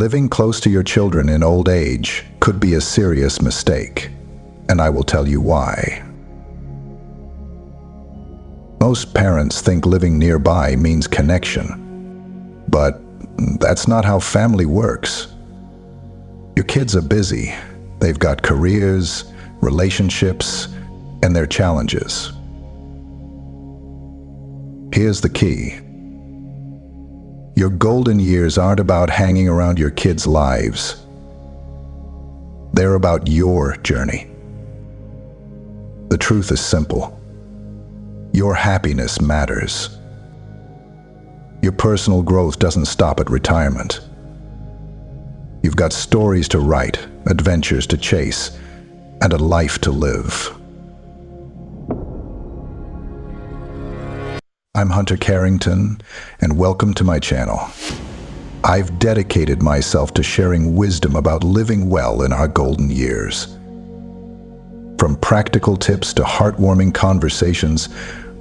Living close to your children in old age could be a serious mistake, and I will tell you why. Most parents think living nearby means connection, but that's not how family works. Your kids are busy. They've got careers, relationships, and their challenges. Here's the key. Your golden years aren't about hanging around your kids' lives. They're about your journey. The truth is simple. Your happiness matters. Your personal growth doesn't stop at retirement. You've got stories to write, adventures to chase, and a life to live. I'm Hunter Carrington, and welcome to my channel. I've dedicated myself to sharing wisdom about living well in our golden years. From practical tips to heartwarming conversations,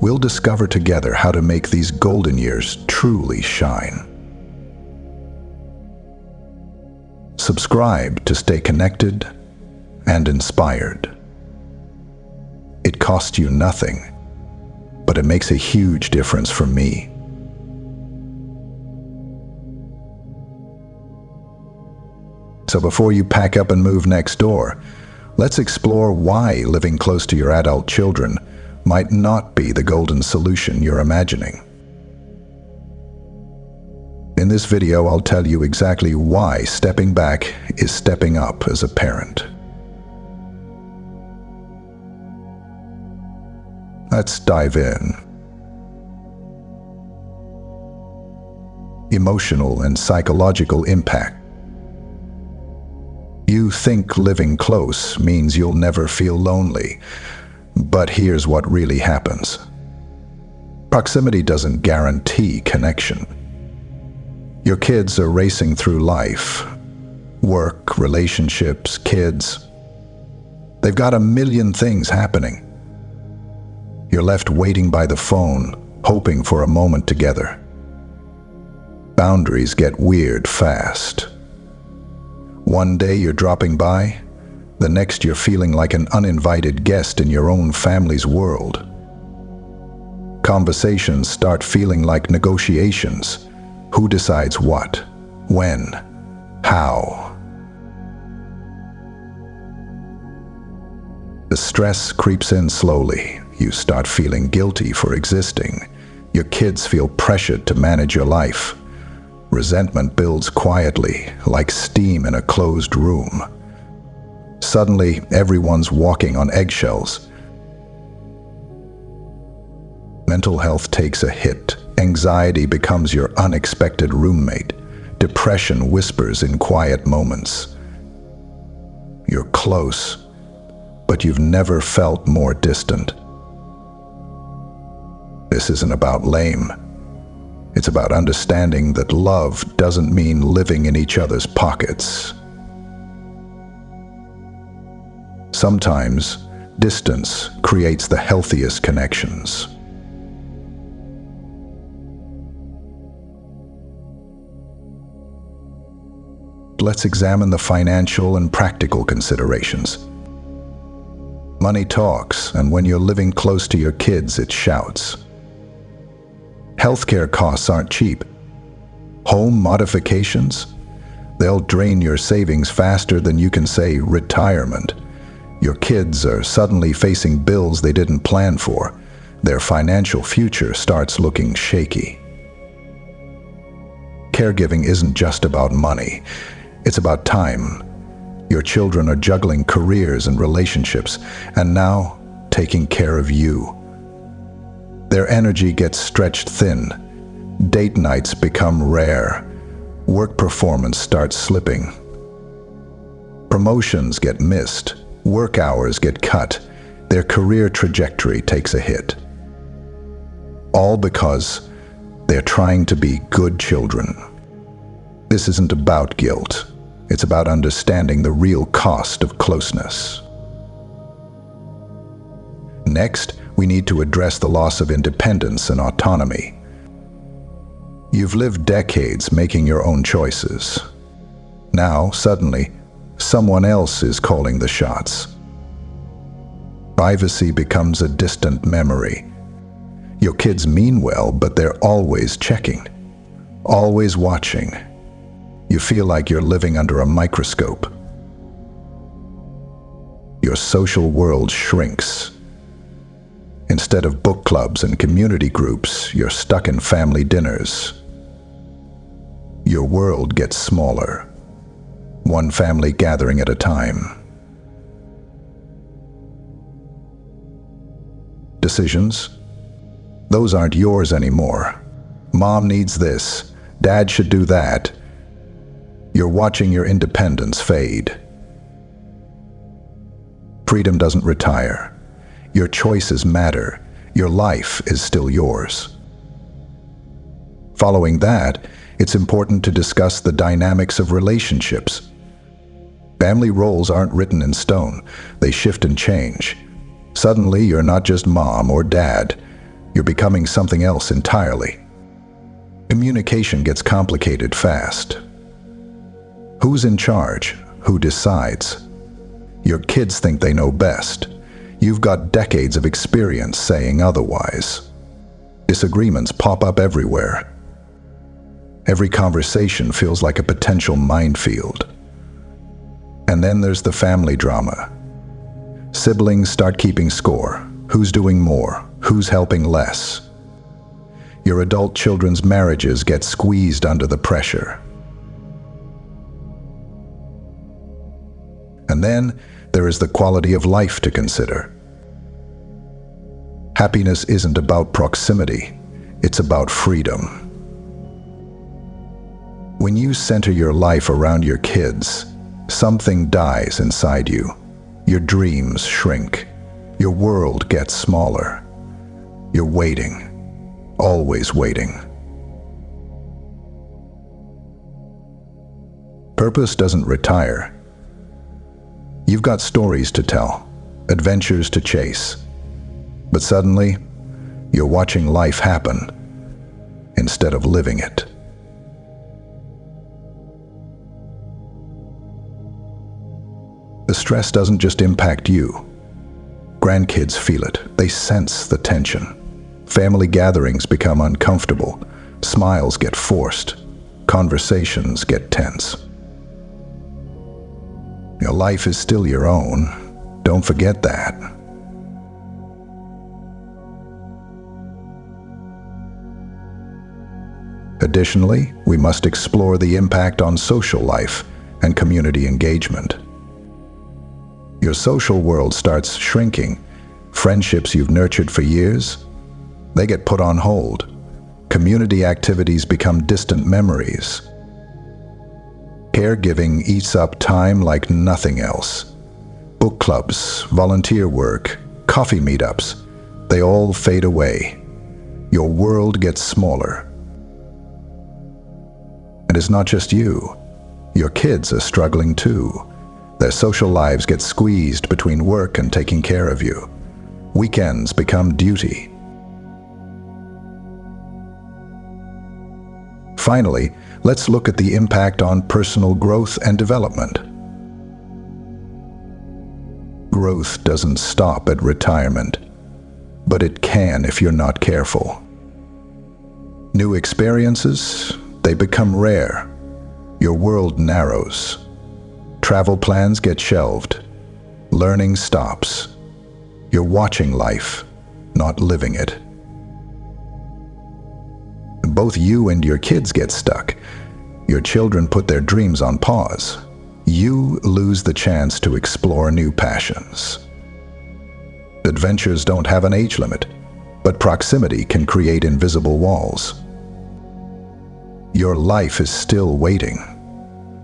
we'll discover together how to make these golden years truly shine. Subscribe to stay connected and inspired. It costs you nothing, but it makes a huge difference for me. So before you pack up and move next door, let's explore why living close to your adult children might not be the golden solution you're imagining. In this video, I'll tell you exactly why stepping back is stepping up as a parent. Let's dive in. Emotional and psychological impact. You think living close means you'll never feel lonely, but here's what really happens. Proximity doesn't guarantee connection. Your kids are racing through life. Work, relationships, kids. They've got a million things happening. You're left waiting by the phone, hoping for a moment together. Boundaries get weird fast. One day you're dropping by, the next you're feeling like an uninvited guest in your own family's world. Conversations start feeling like negotiations. Who decides what, when, how? The stress creeps in slowly. You start feeling guilty for existing. Your kids feel pressured to manage your life. Resentment builds quietly, like steam in a closed room. Suddenly, everyone's walking on eggshells. Mental health takes a hit. Anxiety becomes your unexpected roommate. Depression whispers in quiet moments. You're close, but you've never felt more distant. This isn't about lame. It's about understanding that love doesn't mean living in each other's pockets. Sometimes, distance creates the healthiest connections. Let's examine the financial and practical considerations. Money talks, and when you're living close to your kids, it shouts. Healthcare costs aren't cheap. Home modifications? They'll drain your savings faster than you can say retirement. Your kids are suddenly facing bills they didn't plan for. Their financial future starts looking shaky. Caregiving isn't just about money. It's about time. Your children are juggling careers and relationships, and now taking care of you. Their energy gets stretched thin. Date nights become rare. Work performance starts slipping. Promotions get missed. Work hours get cut. Their career trajectory takes a hit. All because they're trying to be good children. This isn't about guilt. It's about understanding the real cost of closeness. Next, we need to address the loss of independence and autonomy. You've lived decades making your own choices. Now, suddenly, someone else is calling the shots. Privacy becomes a distant memory. Your kids mean well, but they're always checking, always watching. You feel like you're living under a microscope. Your social world shrinks. Instead of book clubs and community groups, you're stuck in family dinners. Your world gets smaller, one family gathering at a time. Decisions? Those aren't yours anymore. Mom needs this. Dad should do that. You're watching your independence fade. Freedom doesn't retire. Your choices matter. Your life is still yours. Following that, it's important to discuss the dynamics of relationships. Family roles aren't written in stone. They shift and change. Suddenly, you're not just mom or dad. You're becoming something else entirely. Communication gets complicated fast. Who's in charge? Who decides? Your kids think they know best. You've got decades of experience saying otherwise. Disagreements pop up everywhere. Every conversation feels like a potential minefield. And then there's the family drama. Siblings start keeping score. Who's doing more? Who's helping less? Your adult children's marriages get squeezed under the pressure. And then there is the quality of life to consider. Happiness isn't about proximity, it's about freedom. When you center your life around your kids, something dies inside you. Your dreams shrink. Your world gets smaller. You're waiting, always waiting. Purpose doesn't retire. You've got stories to tell, adventures to chase. But suddenly, you're watching life happen instead of living it. The stress doesn't just impact you. Grandkids feel it. They sense the tension. Family gatherings become uncomfortable. Smiles get forced. Conversations get tense. Your life is still your own. Don't forget that. Additionally, we must explore the impact on social life and community engagement. Your social world starts shrinking. Friendships you've nurtured for years, they get put on hold. Community activities become distant memories. Caregiving eats up time like nothing else. Book clubs, volunteer work, coffee meetups, they all fade away. Your world gets smaller. And it's not just you. Your kids are struggling too. Their social lives get squeezed between work and taking care of you. Weekends become duty. Finally, let's look at the impact on personal growth and development. Growth doesn't stop at retirement, but it can if you're not careful. New experiences, they become rare. Your world narrows. Travel plans get shelved. Learning stops. You're watching life, not living it. Both you and your kids get stuck. Your children put their dreams on pause. You lose the chance to explore new passions. Adventures don't have an age limit, but proximity can create invisible walls. Your life is still waiting.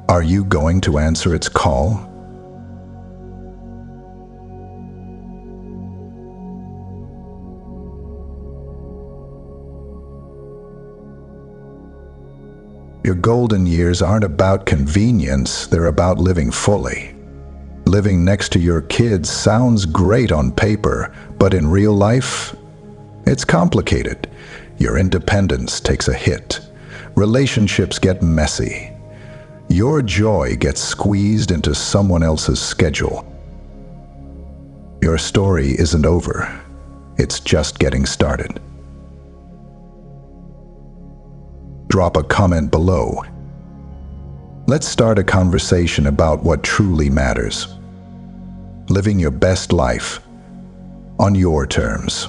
Are you going to answer its call? Your golden years aren't about convenience, they're about living fully. Living next to your kids sounds great on paper, but in real life, it's Your independence takes a hit. Relationships get messy. Your joy gets squeezed into someone else's schedule. Your story isn't over. It's just getting started. Drop a comment below. Let's start a conversation about what truly matters. Living your best life on your terms.